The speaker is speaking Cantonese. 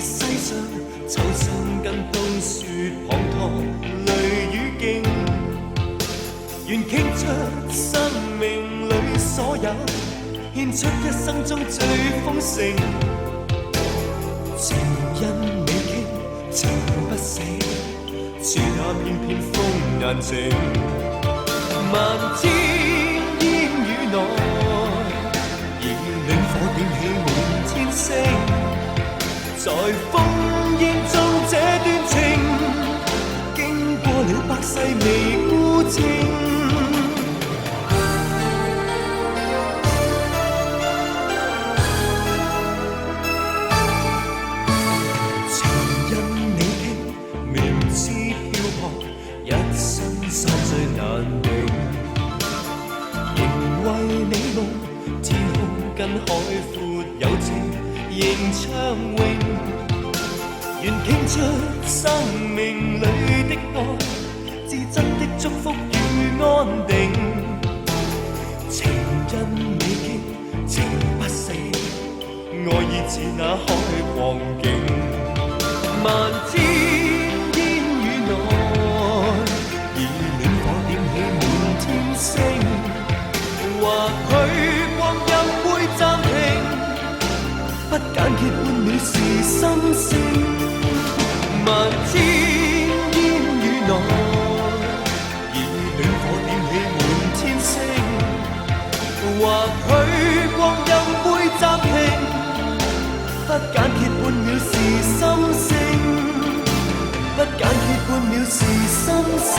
世上秋生跟冬雪滂沱淚與勁，願傾出生命裏所有，獻出一生中最豐盛。情因你傾，情不死，處那片片風顏靜。萬千煙雨內，以暖火點起滿天星。在烽煙中這段情，經過了百世未孤清。情因你傾，明知漂泊，一生山最難定。仍為你夢，天空跟海闊有情，仍暢泳。願傾出生命裏的愛，至真的祝福與安定。情因你傾，情不死，愛意似那海狂勁。萬千煙雨內，以暖火點起滿天星。或許光陰會暫停，不簡潔半秒是心聲。萬千煙雨內，以暖火點起滿天星。或許光陰會暫停，不簡潔半秒是心聲，不簡潔半秒是心聲。